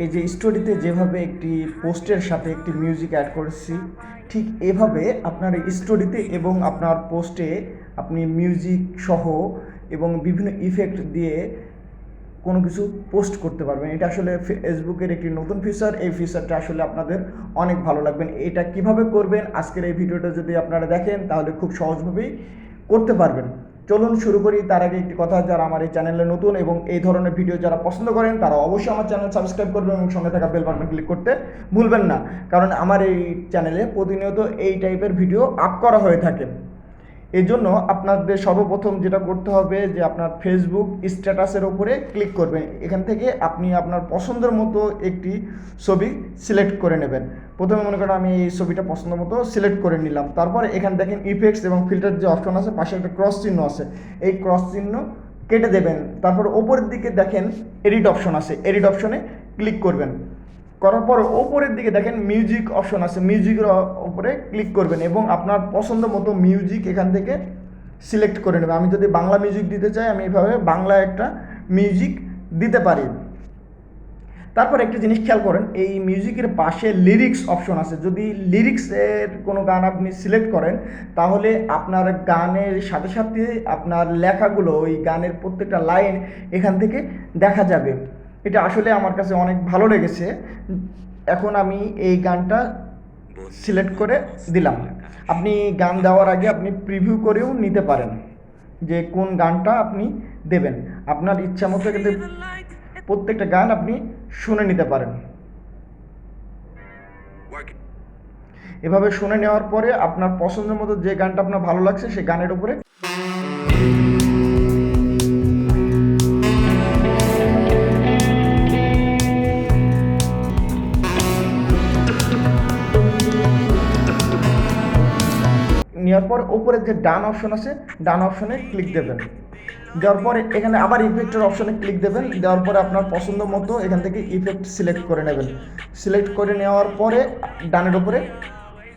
এই যে স্টোরিতে যেভাবে একটি পোস্টের সাথে একটি মিউজিক অ্যাড করেছি, ঠিক এভাবে আপনার স্টোরিতে এবং আপনার পোস্টে আপনি মিউজিক সহ এবং বিভিন্ন ইফেক্ট দিয়ে কোনো কিছু পোস্ট করতে পারবেন। এটা আসলে ফেসবুকের একটি নতুন ফিচার। এই ফিচারটা আসলে আপনাদের অনেক ভালো লাগবেন। এটা কিভাবে করবেন আজকের এই ভিডিওটা যদি আপনারা দেখেন তাহলে খুব সহজভাবেই করতে পারবেন। চলুন শুরু করি। তার আগে একটি কথা, যারা আমার এই চ্যানেলে নতুন এবং এই ধরনের ভিডিও যারা পছন্দ করেন তারা অবশ্যই আমার চ্যানেল সাবস্ক্রাইব করবেন এবং সঙ্গে থাকা বেল বাটন ক্লিক করতে ভুলবেন না, কারণ আমার এই চ্যানেলে প্রতিনিয়ত এই টাইপের ভিডিও আপ করা হয়ে থাকে। এই জন্য আপনাদের সর্বপ্রথম যেটা করতে হবে যে আপনার ফেসবুক স্ট্যাটাসের ওপরে ক্লিক করবেন। এখান থেকে আপনি আপনার পছন্দের মতো একটি ছবি সিলেক্ট করে নেবেন। প্রথমে মনে করেন আমি এই ছবিটা পছন্দ মতো সিলেক্ট করে নিলাম। তারপরে এখানে দেখেন ইফেক্টস এবং ফিল্টার যে অপশন আছে, পাশে একটা ক্রস চিহ্ন আছে, এই ক্রস চিহ্ন কেটে দেবেন। তারপর ওপরের দিকে দেখেন এডিট অপশন আছে, এডিট অপশনে ক্লিক করবেন। করার পর ওপরের দিকে দেখেন মিউজিক অপশন আছে, মিউজিকের ওপরে ক্লিক করবেন এবং আপনার পছন্দ মতো মিউজিক এখান থেকে সিলেক্ট করে নেবেন। আমি যদি বাংলা মিউজিক দিতে চাই আমি এইভাবে বাংলা একটা মিউজিক দিতে পারি। তারপর একটা জিনিস খেয়াল করেন, এই মিউজিকের পাশে লিরিক্স অপশন আছে। যদি লিরিক্সের কোনো গান আপনি সিলেক্ট করেন তাহলে আপনার গানের সাথে সাথে আপনার লেখাগুলো, ওই গানের প্রত্যেকটা লাইন এখান থেকে দেখা যাবে। এটা আসলে আমার কাছে অনেক ভালো লেগেছে। এখন আমি এই গানটা সিলেক্ট করে দিলাম। আপনি গান দেওয়ার আগে আপনি প্রিভিউ করেও নিতে পারেন যে কোন গানটা আপনি দেবেন। আপনার ইচ্ছা মতো কিন্তু প্রত্যেকটা গান আপনি শুনে নিতে পারেন। এভাবে শুনে নেওয়ার পরে আপনার পছন্দের মতো যে গানটা আপনার ভালো লাগছে সেই গানের উপরে নেওয়ার পর ওপরে যে ডান অপশন আছে, ডান অপশনে ক্লিক দেবেন। দেওয়ার পরে এখানে আবার ইফেক্টের অপশনে ক্লিক দেবেন। দেওয়ার পরে আপনার পছন্দ মতো এখান থেকে ইফেক্ট সিলেক্ট করে নেবেন। সিলেক্ট করে নেওয়ার পরে ডানের উপরে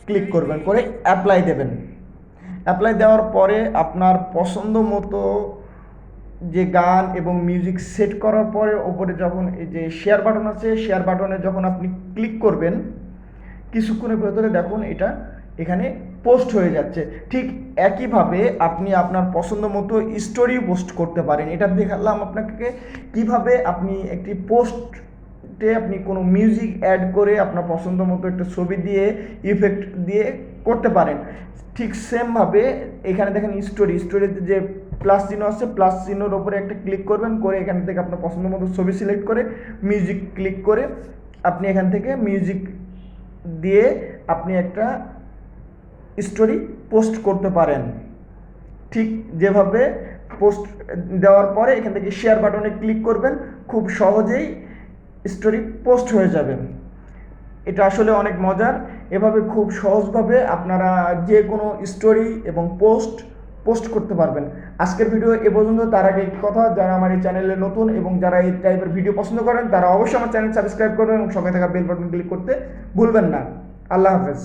ক্লিক করবেন, করে অ্যাপ্লাই দেবেন। অ্যাপ্লাই দেওয়ার পরে আপনার পছন্দ মতো যে গান এবং মিউজিক সেট করার পরে ওপরে যখন এই যে শেয়ার বাটন আছে, শেয়ার বাটনে যখন আপনি ক্লিক করবেন কিছুক্ষণের ভেতরে দেখুন এটা এখানে পোস্ট হয়ে যাচ্ছে। ঠিক একইভাবে আপনি আপনার পছন্দ মতো স্টোরি পোস্ট করতে পারেন। এটা দেখালাম আপনাকে কিভাবে আপনি একটি পোস্টে আপনি কোনো মিউজিক অ্যাড করে আপনার পছন্দ মতো একটা ছবি দিয়ে ইফেক্ট দিয়ে করতে পারেন। ঠিক সেমভাবে এখানে দেখেন স্টোরিতে যে প্লাস চিহ্ন আছে, প্লাস চিহ্নর ওপরে একটা ক্লিক করবেন, করে এখান থেকে আপনার পছন্দ মতো ছবি সিলেক্ট করে মিউজিক ক্লিক করে আপনি এখান থেকে মিউজিক দিয়ে আপনি একটা স্টোরি পোস্ট করতে পারেন। ঠিক যেভাবে পোস্ট দেওয়ার পরে এখান থেকে শেয়ার বাটনে ক্লিক করবেন, খুব সহজেই স্টোরি পোস্ট হয়ে যাবে। এটা আসলে অনেক মজার। এভাবে খুব সহজভাবে আপনারা যে কোনো স্টোরি এবং পোস্ট করতে পারবেন। আজকের ভিডিও এ পর্যন্ত। তার আগে একটি কথা, যারা আমার এই চ্যানেলে নতুন এবং যারা এই টাইপের ভিডিও পছন্দ করেন তারা অবশ্যই আমার চ্যানেল সাবস্ক্রাইব করবেন এবং সঙ্গে থাকা বেল বাটন ক্লিক করতে ভুলবেন না। আল্লাহ হাফেজ।